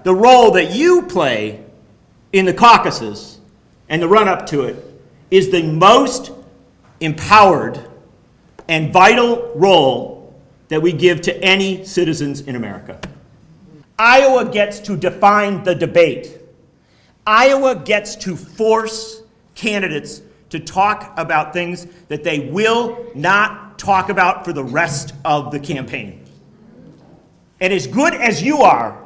the role that you play in the caucuses and the run-up to it is the most empowered and vital role that we give to any citizens in America. Iowa gets to define the debate. Iowa gets to force candidates to talk about things that they will not talk about for the rest of the campaign. And as good as you are,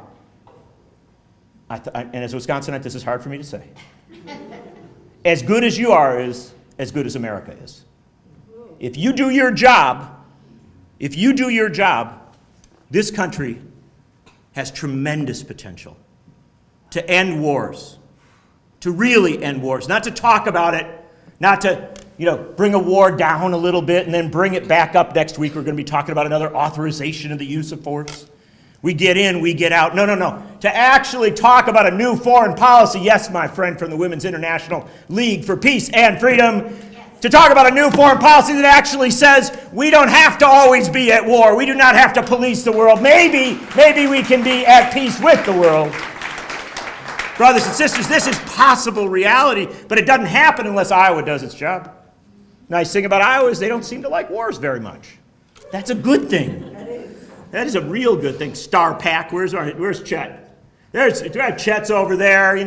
and as a Wisconsinite, this is hard for me to say, as good as you are is as good as America is. If you do your job, this country has tremendous potential to end wars, to really end wars, not to talk about it, not to, bring a war down a little bit and then bring it back up next week. We're going to be talking about another authorization of the use of force. We get in, we get out. No. To actually talk about a new foreign policy, yes, my friend from the Women's International League for Peace and Freedom, to talk about a new foreign policy that actually says we don't have to always be at war. We do not have to police the world. Maybe we can be at peace with the world. Brothers and sisters, this is possible reality, but it doesn't happen unless Iowa does its job. Nice thing about Iowa is they don't seem to like wars very much. That's a good thing. That is a real good thing. Star Pack, where's Chet? Chet's over there,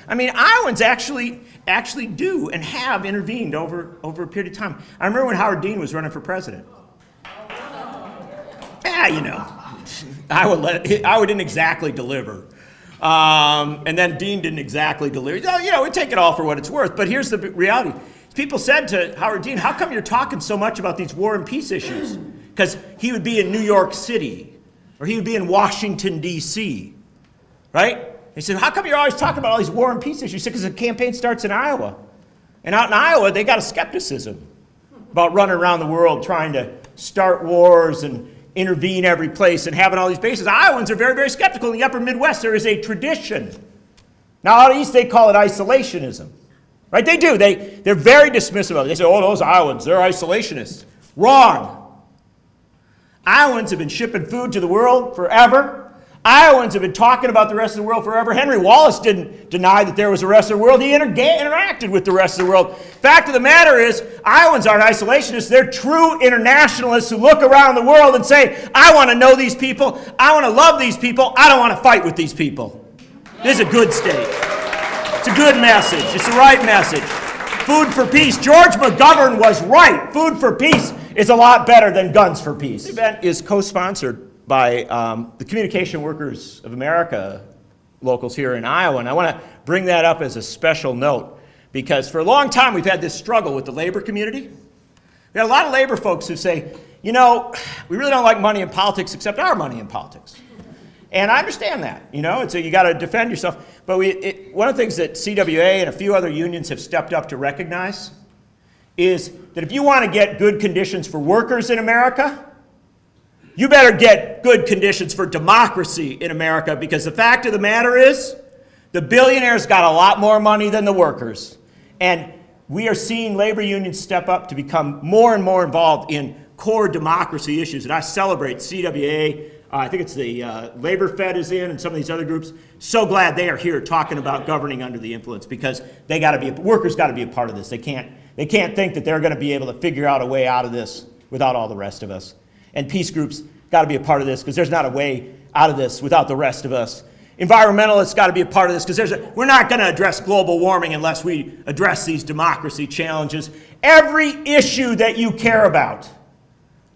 Iowans actually do and have intervened over a period of time. I remember when Howard Dean was running for president. Iowa didn't exactly deliver. And then Dean didn't exactly deliver. We take it all for what it's worth. But here's the reality. People said to Howard Dean, how come you're talking so much about these war and peace issues? Because he would be in New York City, or he would be in Washington, D.C., right? They said, how come you're always talking about all these war and peace issues? He said, because the campaign starts in Iowa. And out in Iowa, they got a skepticism about running around the world trying to start wars and intervene every place and having all these bases. Iowans are very, very skeptical. In the upper Midwest, there is a tradition. Now, out east, they call it isolationism. Right? They do. They're very dismissive of it. They say, those Iowans, they're isolationists. Wrong. Iowans have been shipping food to the world forever. Iowans have been talking about the rest of the world forever. Henry Wallace didn't deny that there was a rest of the world. He interacted with the rest of the world. Fact of the matter is, Iowans aren't isolationists. They're true internationalists who look around the world and say, I want to know these people. I want to love these people. I don't want to fight with these people. This is a good state. It's a good message. It's the right message. Food for peace. George McGovern was right. Food for peace is a lot better than guns for peace. This event is co-sponsored by the Communication Workers of America locals here in Iowa, and I want to bring that up as a special note because for a long time we've had this struggle with the labor community. We got a lot of labor folks who say, we really don't like money in politics except our money in politics. And I understand that, it's you got to defend yourself. But one of the things that CWA and a few other unions have stepped up to recognize is that if you want to get good conditions for workers in America, you better get good conditions for democracy in America, because the fact of the matter is the billionaires got a lot more money than the workers. And we are seeing labor unions step up to become more and more involved in core democracy issues. And I celebrate CWA. I think it's the Labor Fed is in and some of these other groups. So glad they are here talking about governing under the influence, because workers got to be a part of this. They can't think that they're going to be able to figure out a way out of this without all the rest of us. And peace groups got to be a part of this, because there's not a way out of this without the rest of us. Environmentalists got to be a part of this, because we're not going to address global warming unless we address these democracy challenges. Every issue that you care about,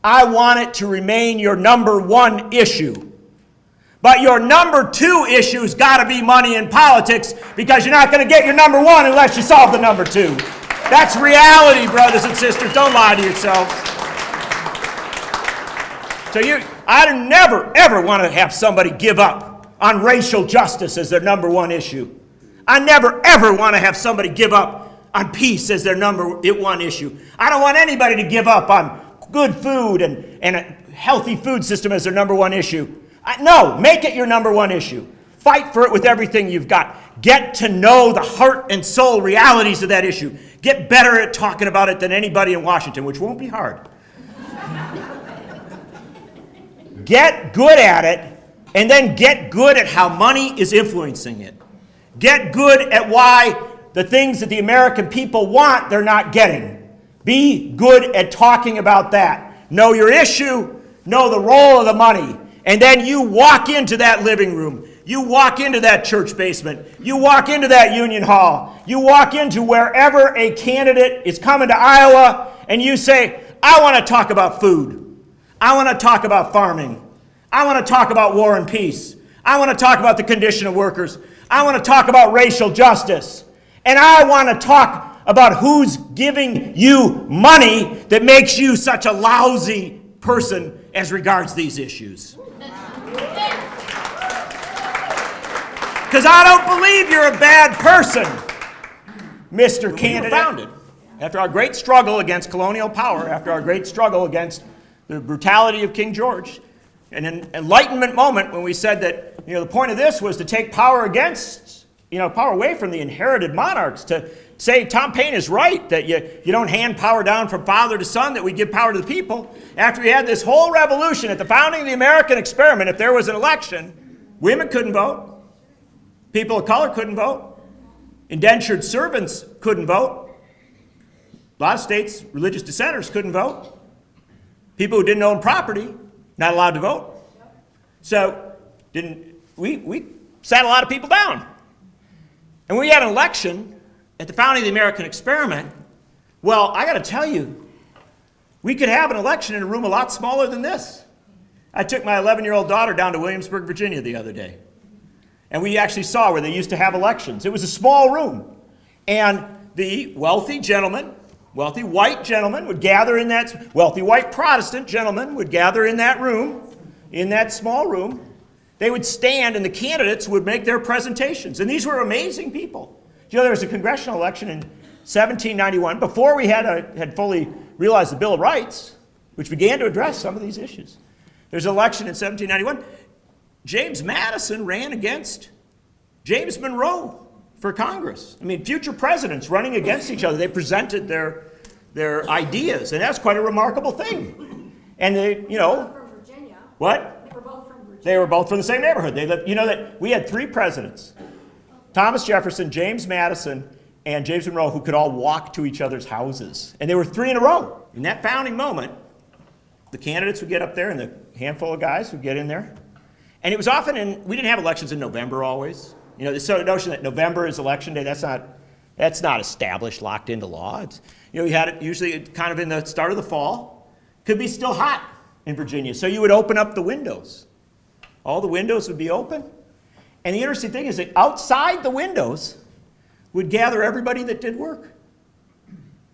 I want it to remain your number one issue. But your number two issue's got to be money in politics, because you're not going to get your number one unless you solve the number two. That's reality, brothers and sisters. Don't lie to yourselves. So I never, ever want to have somebody give up on racial justice as their number one issue. I never, ever want to have somebody give up on peace as their number one issue. I don't want anybody to give up on good food and a healthy food system as their number one issue. No, make it your number one issue. Fight for it with everything you've got. Get to know the heart and soul realities of that issue. Get better at talking about it than anybody in Washington, which won't be hard. Get good at it and then get good at how money is influencing it. Get good at why the things that the American people want, they're not getting. Be good at talking about that. Know your issue, know the role of the money, and then you walk into that living room. You walk into that church basement. You walk into that union hall. You walk into wherever a candidate is coming to Iowa, and you say, I want to talk about food. I want to talk about farming. I want to talk about war and peace. I want to talk about the condition of workers. I want to talk about racial justice. And I want to talk about who's giving you money that makes you such a lousy person as regards these issues. Because I don't believe you're a bad person, Mr. Candidate. We were founded after our great struggle against colonial power, after our great struggle against the brutality of King George, and an enlightenment moment when we said that the point of this was to take power power away from the inherited monarchs, to say Tom Paine is right, that you don't hand power down from father to son, that we give power to the people. After we had this whole revolution at the founding of the American experiment, if there was an election, women couldn't vote, people of color couldn't vote, indentured servants couldn't vote, a lot of states, religious dissenters couldn't vote, people who didn't own property, not allowed to vote. So we sat a lot of people down. And when we had an election at the founding of the American experiment, well, I got to tell you, we could have an election in a room a lot smaller than this. I took my 11-year-old daughter down to Williamsburg, Virginia the other day. And we actually saw where they used to have elections. It was a small room. And the wealthy white gentleman would gather in that, wealthy white Protestant gentleman would gather in that room, in that small room. They would stand and the candidates would make their presentations. And these were amazing people. There was a congressional election in 1791, before we had fully realized the Bill of Rights, which began to address some of these issues. There's an election in 1791. James Madison ran against James Monroe for Congress. I mean, future presidents running against each other. They presented their ideas, and that's quite a remarkable thing. And they, from Virginia. What? They were both from the same neighborhood. They lived, that we had three presidents, Thomas Jefferson, James Madison, and James Monroe, who could all walk to each other's houses. And they were three in a row. In that founding moment, the candidates would get up there and the handful of guys would get in there. And it was often we didn't have elections in November always. This sort of notion that November is election day, that's not established, locked into law. It's, you had it usually kind of in the start of the fall. Could be still hot in Virginia. So you would open up the windows. All the windows would be open. And the interesting thing is that outside the windows would gather everybody that did work.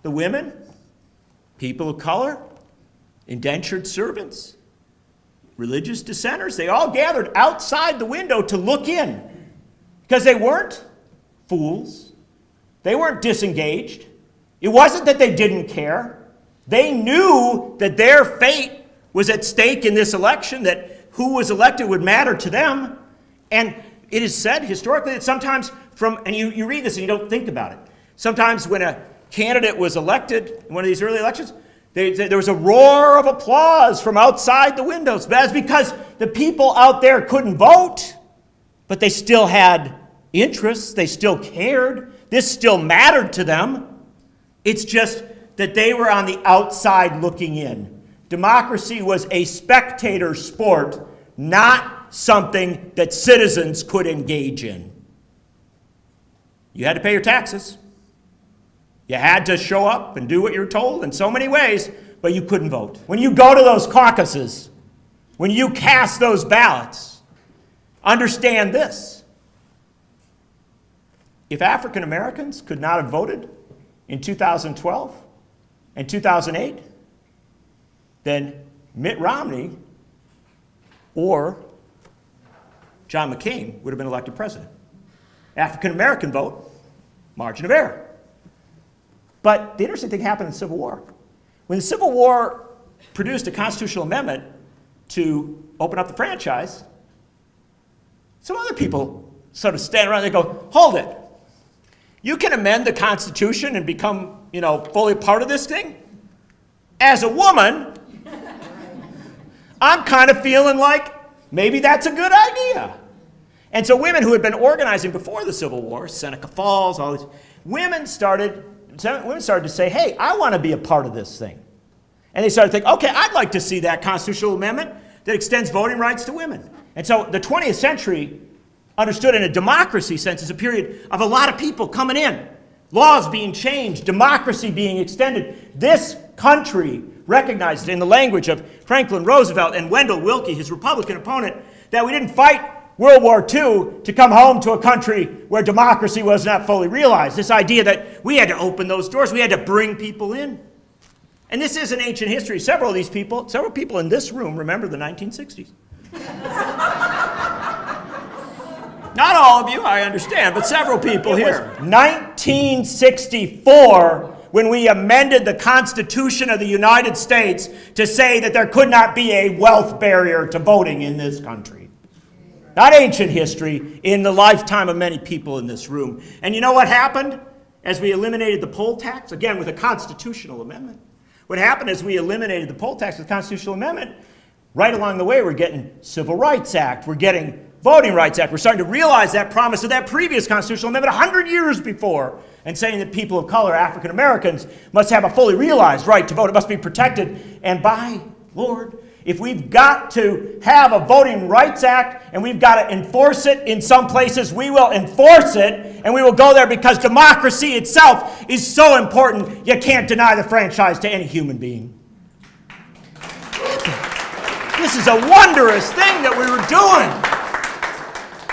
The women, people of color, indentured servants, religious dissenters, they all gathered outside the window to look in. Because they weren't fools. They weren't disengaged. It wasn't that they didn't care. They knew that their fate was at stake in this election, that who was elected would matter to them. And it is said historically that sometimes and you read this and you don't think about it. Sometimes when a candidate was elected in one of these early elections, there was a roar of applause from outside the windows. That's because the people out there couldn't vote, but they still had interests. They still cared. This still mattered to them. It's just that they were on the outside looking in. Democracy was a spectator sport, not something that citizens could engage in. You had to pay your taxes. You had to show up and do what you were told in so many ways, but you couldn't vote. When you go to those caucuses, when you cast those ballots, understand this. If African Americans could not have voted in 2012 and 2008, then Mitt Romney or John McCain would have been elected president. African American vote, margin of error. But the interesting thing happened in the Civil War. When the Civil War produced a constitutional amendment to open up the franchise, some other people sort of stand around and they go, hold it. You can amend the Constitution and become, fully part of this thing? As a woman, I'm kind of feeling like Maybe that's a good idea. And so women who had been organizing before the Civil War, Seneca Falls, all these, women started to say, hey, I want to be a part of this thing. And they started to think, okay, I'd like to see that constitutional amendment that extends voting rights to women. And so the 20th century, understood in a democracy sense, is a period of a lot of people coming in, laws being changed, democracy being extended. This country recognized in the language of Franklin Roosevelt and Wendell Willkie, his Republican opponent, that we didn't fight World War II to come home to a country where democracy was not fully realized. This idea that we had to open those doors, we had to bring people in. And this is an ancient history. Several people in this room remember the 1960s. Not all of you, I understand, but several people here. 1964, when we amended the Constitution of the United States to say that there could not be a wealth barrier to voting in this country. Not ancient history, in the lifetime of many people in this room. And you know what happened as we eliminated the poll tax? Again, with a constitutional amendment. What happened is we eliminated the poll tax with the constitutional amendment. Right along the way, we're getting Civil Rights Act. We're getting Voting Rights Act. We're starting to realize that promise of that previous constitutional amendment 100 years before, and saying that people of color, African Americans, must have a fully realized right to vote. It must be protected. And by Lord, if we've got to have a Voting Rights Act and we've got to enforce it in some places, we will enforce it, and we will go there because democracy itself is so important, you can't deny the franchise to any human being. This is a wondrous thing that we were doing.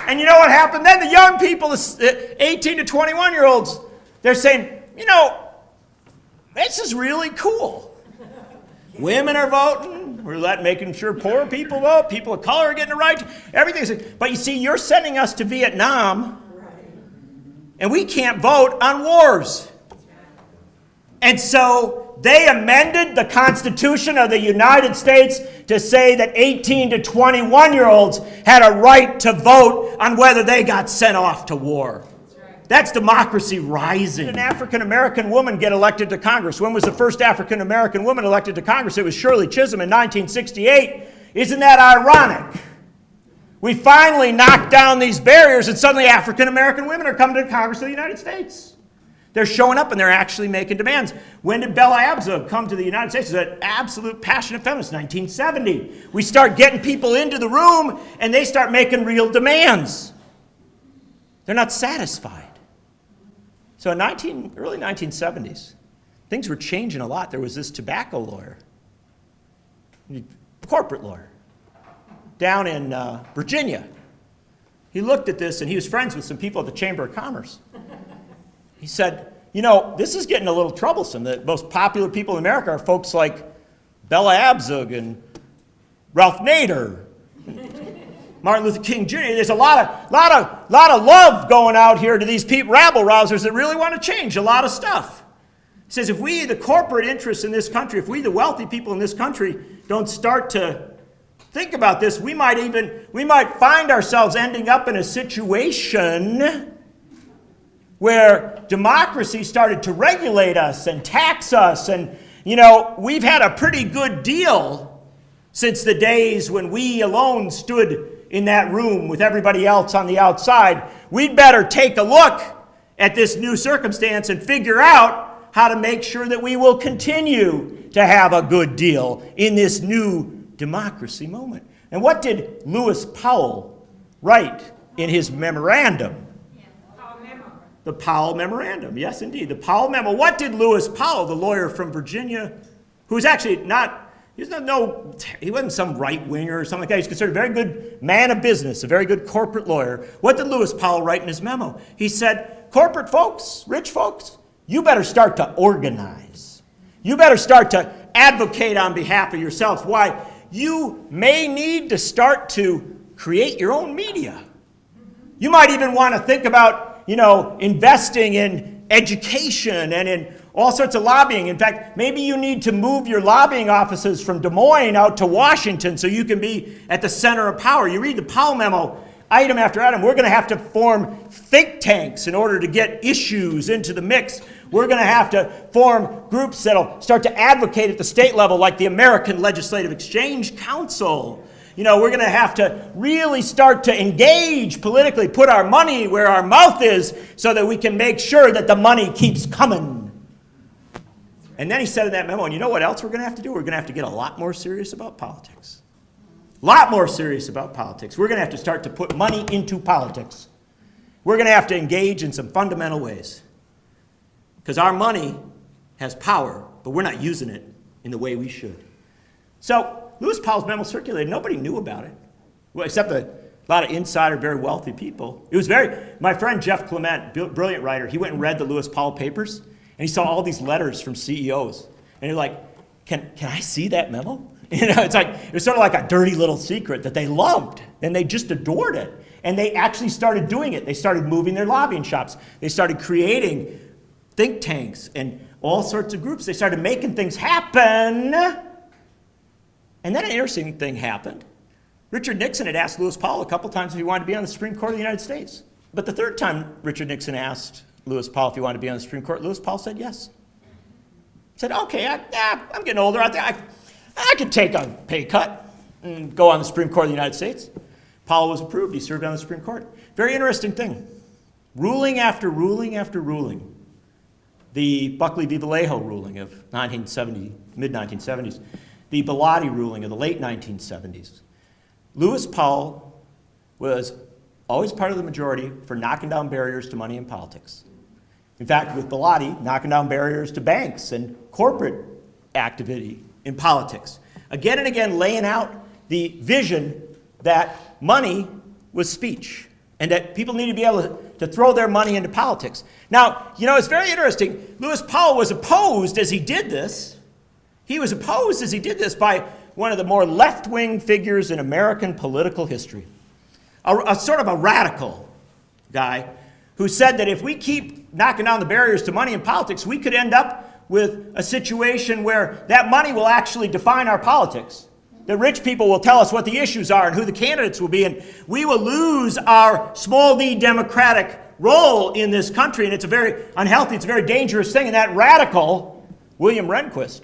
And you know what happened then? The young people, the 18 to 21-year-olds, they're saying, you know, this is really cool. Women are voting. We're making sure poor people vote. People of color are getting the right. Everything's. But you see, you're sending us to Vietnam, and we can't vote on wars. And so they amended the Constitution of the United States to say that 18 to 21-year-olds had a right to vote on whether they got sent off to war. That's democracy rising. An African-American woman get elected to Congress. When was the first African-American woman elected to Congress? It was Shirley Chisholm in 1968. Isn't that ironic? We finally knocked down these barriers, and suddenly African-American women are coming to Congress of the United States. They're showing up and they're actually making demands. When did Bella Abzug come to the United States? She's an absolute passionate feminist, 1970. We start getting people into the room and they start making real demands. They're not satisfied. So in early 1970s, things were changing a lot. There was this tobacco lawyer, corporate lawyer, down in Virginia. He looked at this and he was friends with some people at the Chamber of Commerce. He said, you know, this is getting a little troublesome. The most popular people in America are folks like Bella Abzug and Ralph Nader, Martin Luther King Jr. There's a lot of love going out here to these people, rabble-rousers that really want to change a lot of stuff. He says, if we, the corporate interests in this country, if we, the wealthy people in this country, don't start to think about this, we might find ourselves ending up in a situation where democracy started to regulate us and tax us. And, you know, we've had a pretty good deal since the days when we alone stood in that room with everybody else on the outside. We'd better take a look at this new circumstance and figure out how to make sure that we will continue to have a good deal in this new democracy moment. And what did Lewis Powell write in his memorandum? The Powell Memorandum, yes, indeed. The Powell Memo. What did Lewis Powell, the lawyer from Virginia, who's actually he wasn't some right-winger or something like that. He's considered a very good man of business, a very good corporate lawyer. What did Lewis Powell write in his memo? He said, corporate folks, rich folks, you better start to organize. You better start to advocate on behalf of yourselves. Why? You may need to start to create your own media. You might even want to think about investing in education and in all sorts of lobbying. In fact, maybe you need to move your lobbying offices from Des Moines out to Washington so you can be at the center of power. You read the Powell Memo, item after item. We're going to have to form think tanks in order to get issues into the mix. We're going to have to form groups that'll start to advocate at the state level, like the American Legislative Exchange Council. we're going to have to really start to engage politically, put our money where our mouth is so that we can make sure that the money keeps coming. And then he said in that memo, and you know what else we're going to have to do? We're going to have to get a lot more serious about politics. A lot more serious about politics. We're going to have to start to put money into politics. We're going to have to engage in some fundamental ways. Because our money has power, but we're not using it in the way we should. So Lewis Powell's memo circulated. Nobody knew about it, well, except a lot of insider, very wealthy people. It was my friend Jeff Clement, brilliant writer, he went and read the Lewis Powell papers, and he saw all these letters from CEOs. And he's like, can I see that memo? It was sort of like a dirty little secret that they loved, and they just adored it. And they actually started doing it. They started moving their lobbying shops. They started creating think tanks and all sorts of groups. They started making things happen. And then an interesting thing happened. Richard Nixon had asked Lewis Powell a couple times if he wanted to be on the Supreme Court of the United States. But the third time Richard Nixon asked Lewis Powell if he wanted to be on the Supreme Court, Lewis Powell said yes. He said, okay, I'm getting older. I could take a pay cut and go on the Supreme Court of the United States. Powell was approved. He served on the Supreme Court. Very interesting thing. Ruling after ruling after ruling. The Buckley v. Vallejo ruling of mid-1970s. The Bellotti ruling of the late 1970s. Lewis Powell was always part of the majority for knocking down barriers to money in politics. In fact, with Bellotti, knocking down barriers to banks and corporate activity in politics. Again and again, laying out the vision that money was speech and that people need to be able to throw their money into politics. Now, it's very interesting. Lewis Powell was opposed as he did this. He was opposed as he did this by one of the more left-wing figures in American political history. A sort of a radical guy who said that if we keep knocking down the barriers to money in politics, we could end up with a situation where that money will actually define our politics. The rich people will tell us what the issues are and who the candidates will be, and we will lose our small d democratic role in this country, and it's a very unhealthy, it's a very dangerous thing, and that radical, William Rehnquist,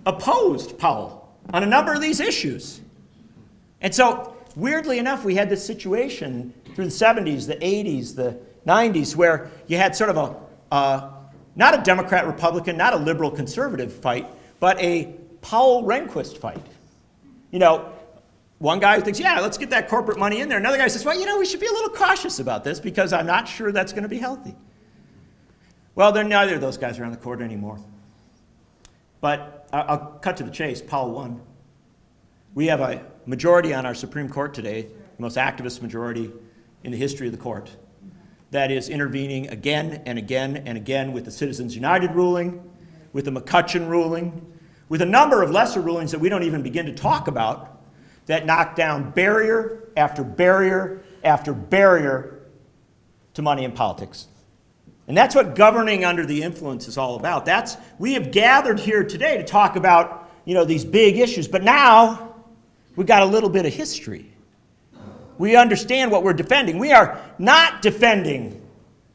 opposed Powell on a number of these issues. And so, weirdly enough, we had this situation through the 70s, the 80s, the 90s, where you had sort of not a Democrat-Republican, not a liberal-conservative fight, but a Powell-Rehnquist fight. One guy thinks, yeah, let's get that corporate money in there. Another guy says, well, we should be a little cautious about this because I'm not sure that's going to be healthy. Well, neither of those guys are on the court anymore. But I'll cut to the chase. Powell won. We have a majority on our Supreme Court today, the most activist majority in the history of the court, that is intervening again and again and again with the Citizens United ruling, with the McCutcheon ruling, with a number of lesser rulings that we don't even begin to talk about that knock down barrier after barrier after barrier to money in politics. And that's what governing under the influence is all about. We have gathered here today to talk about, these big issues, but now we've got a little bit of history. We understand what we're defending. We are not defending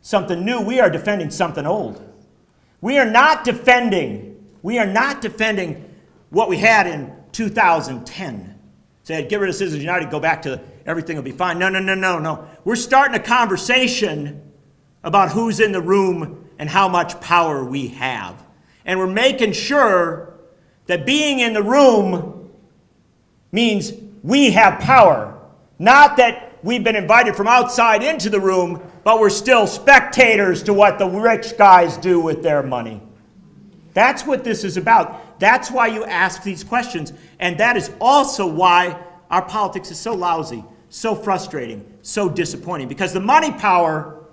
something new. We are defending something old. We are not defending what we had in 2010. Said, get rid of Citizens United, go back to everything will be fine. No. We're starting a conversation about who's in the room and how much power we have. And we're making sure that being in the room means we have power. Not that we've been invited from outside into the room, but we're still spectators to what the rich guys do with their money. That's what this is about. That's why you ask these questions. And that is also why our politics is so lousy, so frustrating, so disappointing. Because the money power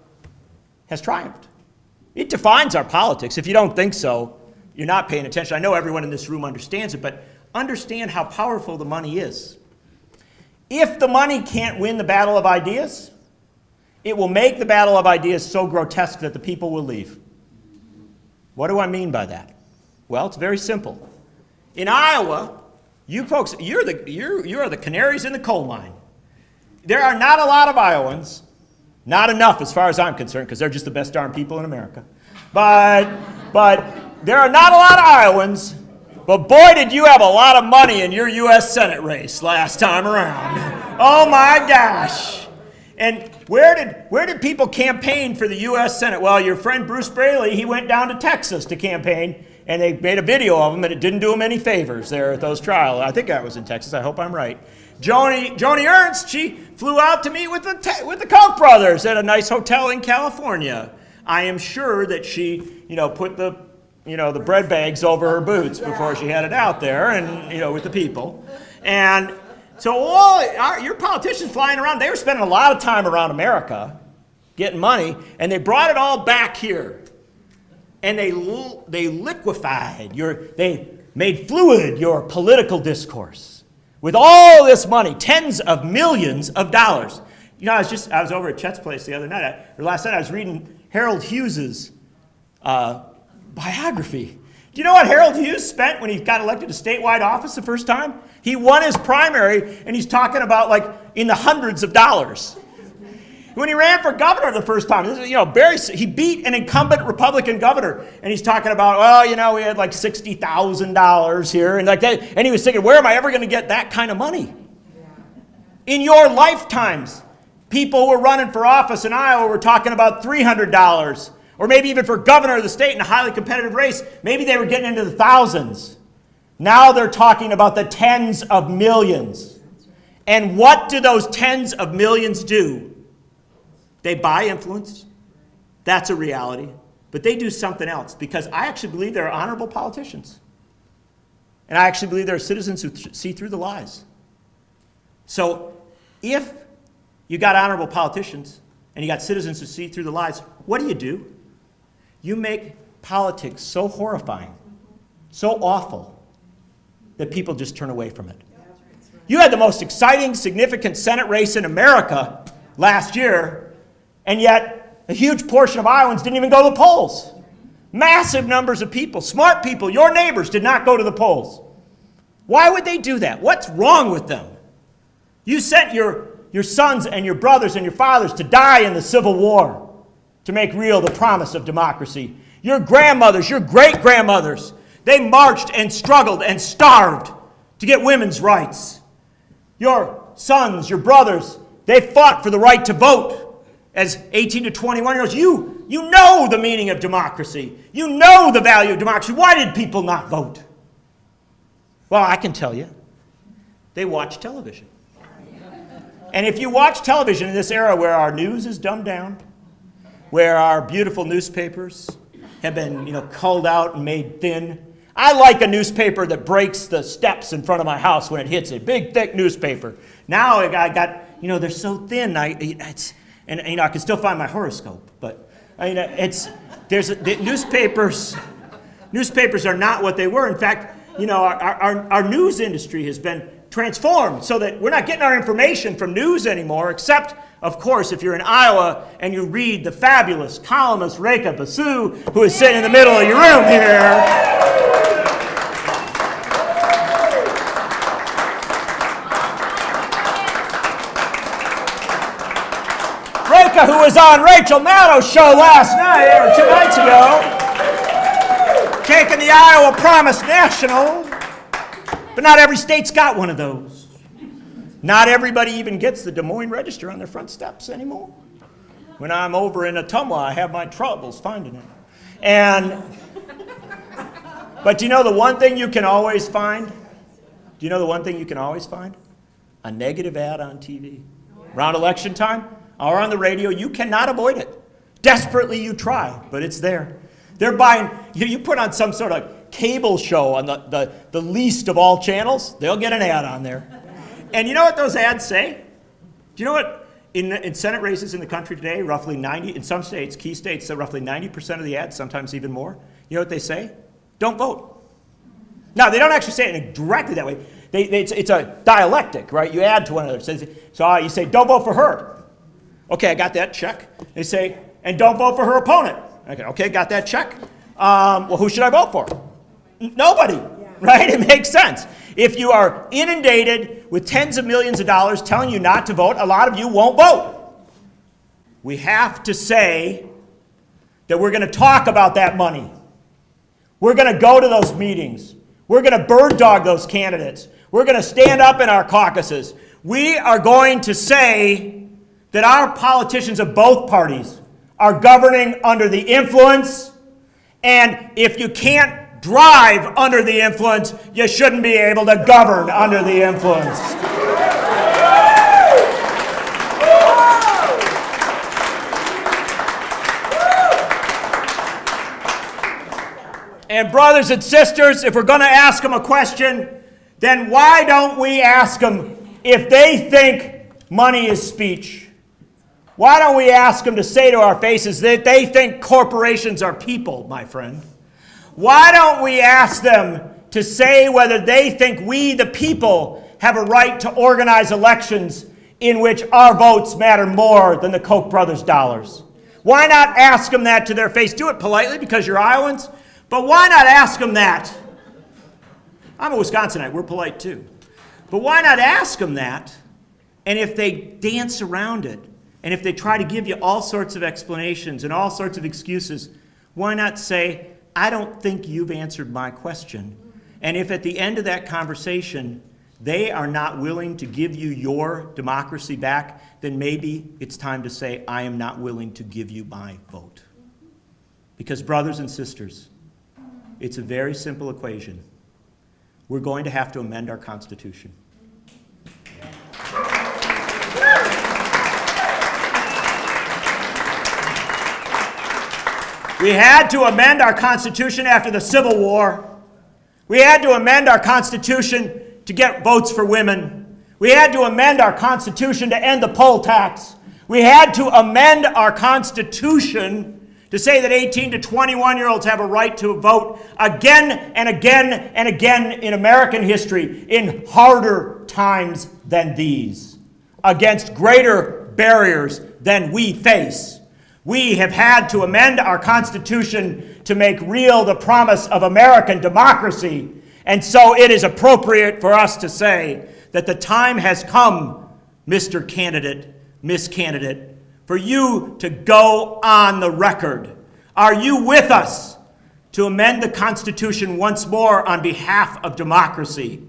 has triumphed. It defines our politics. If you don't think so, you're not paying attention. I know everyone in this room understands it, but understand how powerful the money is. If the money can't win the battle of ideas, it will make the battle of ideas so grotesque that the people will leave. What do I mean by that? Well, it's very simple. In Iowa, you folks, you are the canaries in the coal mine. There are not a lot of Iowans, not enough as far as I'm concerned, because they're just the best darn people in America. But there are not a lot of Iowans But boy, did you have a lot of money in your U.S. Senate race last time around. Oh my gosh. And where did people campaign for the U.S. Senate? Well, your friend Bruce Braley, he went down to Texas to campaign, and they made a video of him, and it didn't do him any favors there at those trials. I think that was in Texas. I hope I'm right. Joni Ernst, she flew out to meet with the Koch brothers at a nice hotel in California. I am sure that she, put the bread bags over her boots before she headed out there, and with the people. And so your politicians flying around, they were spending a lot of time around America, getting money, and they brought it all back here, and they liquefied they made fluid your political discourse. With all this money, tens of millions of dollars. I was over at Chet's place the other night, last night I was reading Harold Hughes's biography. Do you know what Harold Hughes spent when he got elected to statewide office the first time? He won his primary, and he's talking about in the hundreds of dollars. When he ran for governor the first time, he beat an incumbent Republican governor, and he's talking about, we had $60,000 here, and like that, and he was thinking, where am I ever going to get that kind of money? In your lifetimes, people who were running for office in Iowa were talking about $300, or maybe even for governor of the state in a highly competitive race, maybe they were getting into the thousands. Now they're talking about the tens of millions. And what do those tens of millions do? They buy influence. That's a reality. But they do something else, because I actually believe there are honorable politicians. And I actually believe there are citizens who see through the lies. So if you got honorable politicians and you got citizens who see through the lies, what do? You make politics so horrifying, so awful, that people just turn away from it. You had the most exciting, significant Senate race in America last year, and yet a huge portion of Iowans didn't even go to the polls. Massive numbers of people, smart people, your neighbors, did not go to the polls. Why would they do that? What's wrong with them? You sent your sons and your brothers and your fathers to die in the Civil War to make real the promise of democracy. Your grandmothers, your great-grandmothers, they marched and struggled and starved to get women's rights. Your sons, your brothers, they fought for the right to vote. As 18 to 21-year-olds, you know the meaning of democracy. You know the value of democracy. Why did people not vote? Well, I can tell you. They watch television. And if you watch television in this era where our news is dumbed down, where our beautiful newspapers have been, culled out and made thin, I like a newspaper that breaks the steps in front of my house when it hits it. Big, thick newspaper. Now I got, they're so thin. I can still find my horoscope, but newspapers are not what they were. In fact, our news industry has been transformed so that we're not getting our information from news anymore, except, of course, if you're in Iowa and you read the fabulous columnist Rekha Basu, who is sitting in the middle of your room here. Who was on Rachel Maddow's show last night, or 2 nights ago, taking the Iowa Promise National. But not every state's got one of those. Not everybody even gets the Des Moines Register on their front steps anymore. When I'm over in Ottumwa, I have my troubles finding it. But do you know the one thing you can always find? A negative ad on TV. Around election time, or on the radio, you cannot avoid it. Desperately you try, but it's there. They're buying, you put on some sort of cable show on the least of all channels, they'll get an ad on there. And you know what those ads say? Do you know what, in Senate races in the country today, roughly 90, in some states, key states, roughly 90% of the ads, sometimes even more, you know what they say? Don't vote. Now, they don't actually say it directly that way. It's a dialectic, right? You add to one another. So you say, don't vote for her. Okay, I got that, check. They say, and don't vote for her opponent. Okay, got that, check. Well, who should I vote for? Nobody, right? It makes sense. If you are inundated with tens of millions of dollars telling you not to vote, a lot of you won't vote. We have to say that we're going to talk about that money. We're going to go to those meetings. We're going to bird dog those candidates. We're going to stand up in our caucuses. We are going to say that our politicians of both parties are governing under the influence, and if you can't drive under the influence, you shouldn't be able to govern under the influence. And brothers and sisters, if we're going to ask them a question, then why don't we ask them if they think money is speech? Why don't we ask them to say to our faces that they think corporations are people, my friend? Why don't we ask them to say whether they think we, the people, have a right to organize elections in which our votes matter more than the Koch brothers' dollars? Why not ask them that to their face? Do it politely because you're Iowans, but why not ask them that? I'm a Wisconsinite. We're polite too. But why not ask them that? And if they dance around it, and if they try to give you all sorts of explanations and all sorts of excuses, why not say, I don't think you've answered my question. And if at the end of that conversation, they are not willing to give you your democracy back, then maybe it's time to say, I am not willing to give you my vote. Because brothers and sisters, it's a very simple equation. We're going to have to amend our Constitution. We had to amend our Constitution after the Civil War. We had to amend our Constitution to get votes for women. We had to amend our Constitution to end the poll tax. We had to amend our Constitution to say that 18 to 21-year-olds have a right to vote again and again and again in American history in harder times than these, against greater barriers than we face. We have had to amend our Constitution to make real the promise of American democracy, and so it is appropriate for us to say that the time has come, Mr. Candidate, Miss Candidate, for you to go on the record. Are you with us to amend the Constitution once more on behalf of democracy?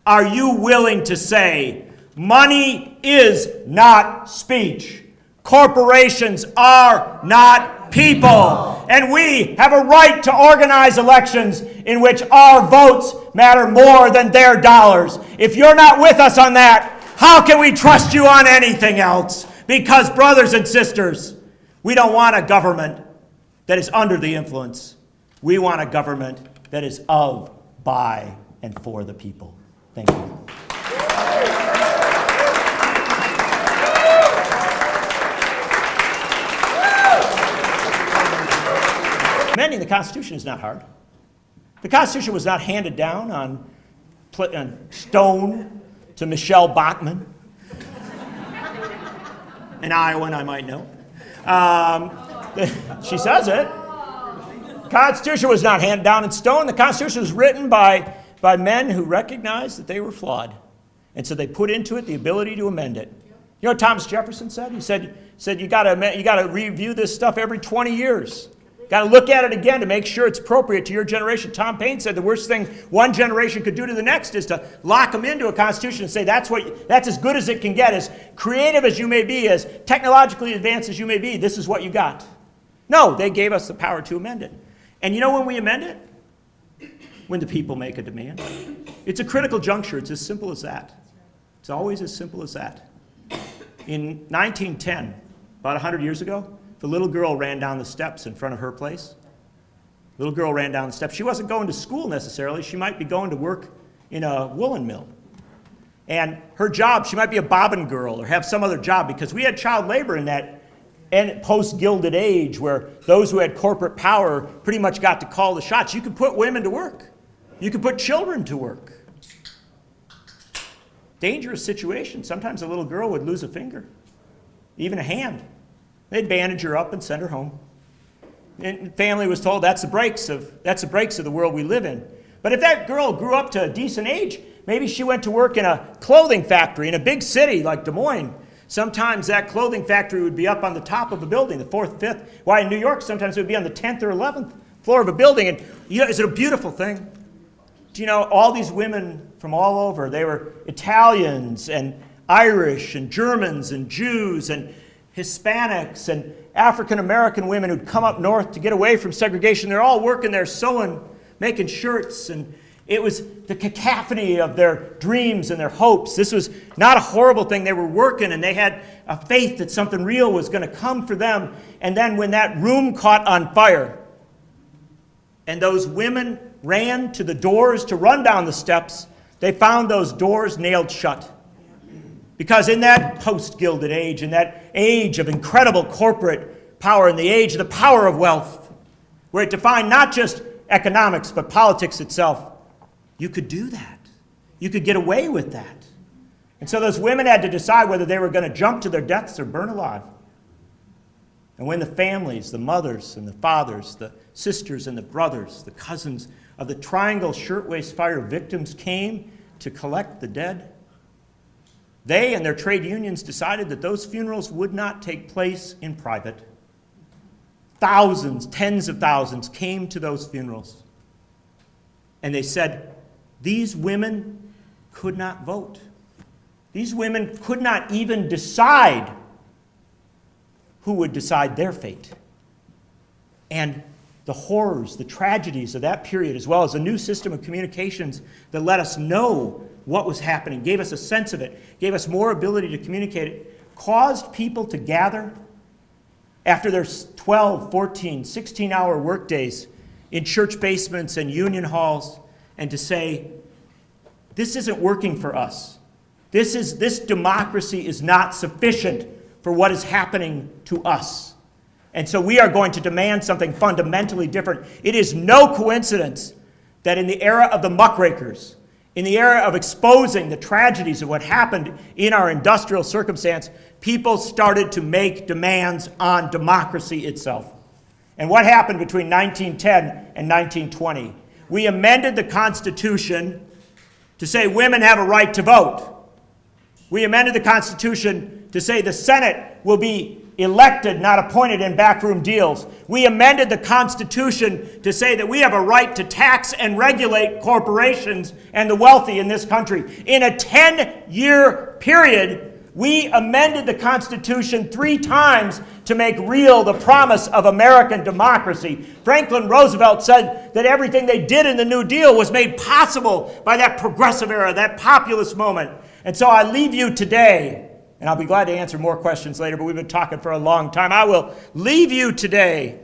Are you willing to say, money is not speech, corporations are not people, and we have a right to organize elections in which our votes matter more than their dollars? If you're not with us on that, how can we trust you on anything else? Because, brothers and sisters, we don't want a government that is under the influence. We want a government that is of, by, and for the people. Thank you. Amending the Constitution is not hard. The Constitution was not handed down on stone to Michelle Bachmann, an Iowan I might know. She says it. The Constitution was not handed down in stone. The Constitution was written by men who recognized that they were flawed. And so they put into it the ability to amend it. You know what Thomas Jefferson said? He said you got to review this stuff every 20 years. Got to look at it again to make sure it's appropriate to your generation. Tom Paine said the worst thing one generation could do to the next is to lock them into a constitution and say that's as good as it can get, as creative as you may be, as technologically advanced as you may be, this is what you got. No, they gave us the power to amend it. And you know when we amend it? When the people make a demand. It's a critical juncture. It's as simple as that. It's always as simple as that. In 1910, about 100 years ago, the little girl ran down the steps in front of her place. Little girl ran down the steps. She wasn't going to school necessarily. She might be going to work in a woolen mill. And her job, she might be a bobbin girl or have some other job, because we had child labor in that post-Gilded Age where those who had corporate power pretty much got to call the shots. You could put women to work. You could put children to work. Dangerous situation. Sometimes a little girl would lose a finger, even a hand. They'd bandage her up and send her home. And family was told that's the breaks of the world we live in. But if that girl grew up to a decent age, maybe she went to work in a clothing factory in a big city like Des Moines. Sometimes that clothing factory would be up on the top of a building, the 4th, 5th. Why in New york, sometimes it would be on the 10th or 11th floor of a building. And you know, is it a beautiful thing Do you know all these women from all over? They were Italians and Irish and Germans and Jews and Hispanics and African American women who'd come up north to get away from segregation. They're all working there sewing, making shirts, and it was the cacophony of their dreams and their hopes. This was not a horrible thing. They were working, and they had a faith that something real was going to come for them. And then when that room caught on fire, and those women ran to the doors to run down the steps, they found those doors nailed shut. Because in that post-Gilded Age, in that age of incredible corporate power, in the age of the power of wealth, where it defined not just economics, but politics itself, you could do that. You could get away with that. And so those women had to decide whether they were going to jump to their deaths or burn alive. And when the families, the mothers and the fathers, the sisters and the brothers, the cousins of the Triangle Shirtwaist Fire victims came to collect the dead, they and their trade unions decided that those funerals would not take place in private. Thousands, tens of thousands came to those funerals. And they said, these women could not vote. These women could not even decide who would decide their fate. And the horrors, the tragedies of that period, as well as a new system of communications that let us know what was happening, gave us a sense of it, gave us more ability to communicate it, caused people to gather after their 12, 14, 16-hour workdays in church basements and union halls, and to say, this isn't working for us. This democracy is not sufficient for what is happening to us. And so we are going to demand something fundamentally different. It is no coincidence that in the era of the muckrakers, in the era of exposing the tragedies of what happened in our industrial circumstance, people started to make demands on democracy itself. And what happened between 1910 and 1920? We amended the Constitution to say women have a right to vote. We amended the Constitution to say the Senate will be elected, not appointed in backroom deals. We amended the Constitution to say that we have a right to tax and regulate corporations and the wealthy in this country. In a 10-year period, we amended the Constitution 3 times to make real the promise of American democracy. Franklin Roosevelt said that everything they did in the New Deal was made possible by that progressive era, that populist moment. And so I leave you today, and I'll be glad to answer more questions later, but we've been talking for a long time. I will leave you today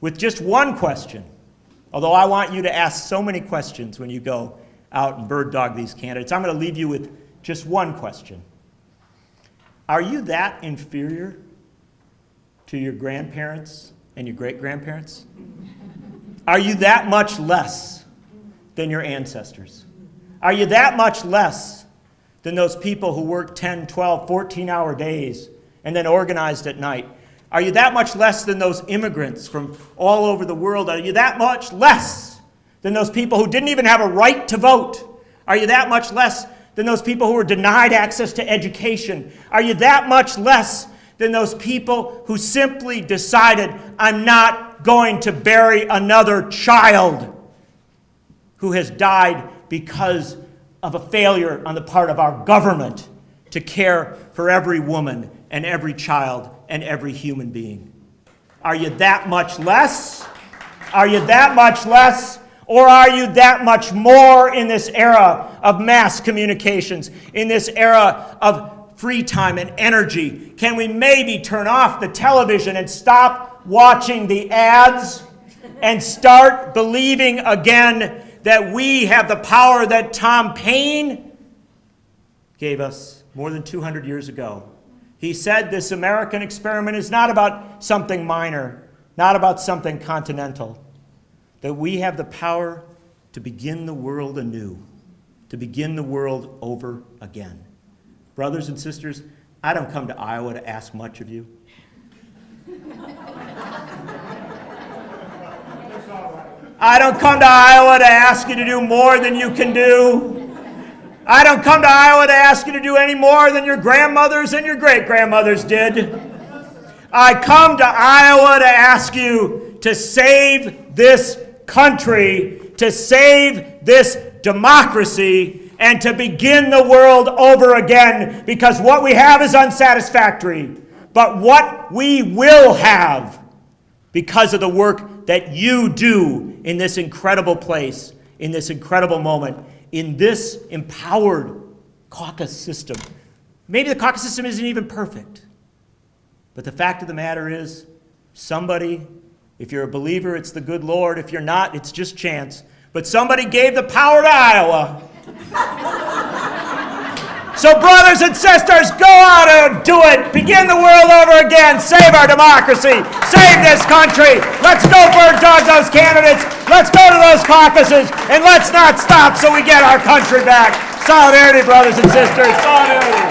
with just one question, although I want you to ask so many questions when you go out and bird dog these candidates. I'm going to leave you with just one question. Are you that inferior to your grandparents and your great-grandparents? Are you that much less than your ancestors? Are you that much less than those people who worked 10, 12, 14-hour days and then organized at night? Are you that much less than those immigrants from all over the world? Are you that much less than those people who didn't even have a right to vote? Are you that much less than those people who were denied access to education? Are you that much less than those people who simply decided, I'm not going to bury another child who has died because of a failure on the part of our government to care for every woman and every child and every human being? Are you that much less? Are you that much less? Or are you that much more in this era of mass communications, in this era of free time and energy? Can we maybe turn off the television and stop watching the ads and start believing again that we have the power that Tom Paine gave us more than 200 years ago? He said this American experiment is not about something minor, not about something continental, that we have the power to begin the world anew, to begin the world over again. Brothers and sisters, I don't come to Iowa to ask much of you. I don't come to Iowa to ask you to do more than you can do. I don't come to Iowa to ask you to do any more than your grandmothers and your great-grandmothers did. I come to Iowa to ask you to save this country, to save this democracy and to begin the world over again, because what we have is unsatisfactory. But what we will have, because of the work that you do in this incredible place, in this incredible moment, in this empowered caucus system. Maybe the caucus system isn't even perfect. But the fact of the matter is, somebody, if you're a believer, it's the good Lord. If you're not, it's just chance. But somebody gave the power to Iowa. So brothers and sisters, go out and do it. Begin the world over again. Save our democracy. Save this country. Let's go bird dog those candidates. Let's go to those caucuses. And let's not stop so we get our country back. Solidarity, brothers and sisters. Solidarity.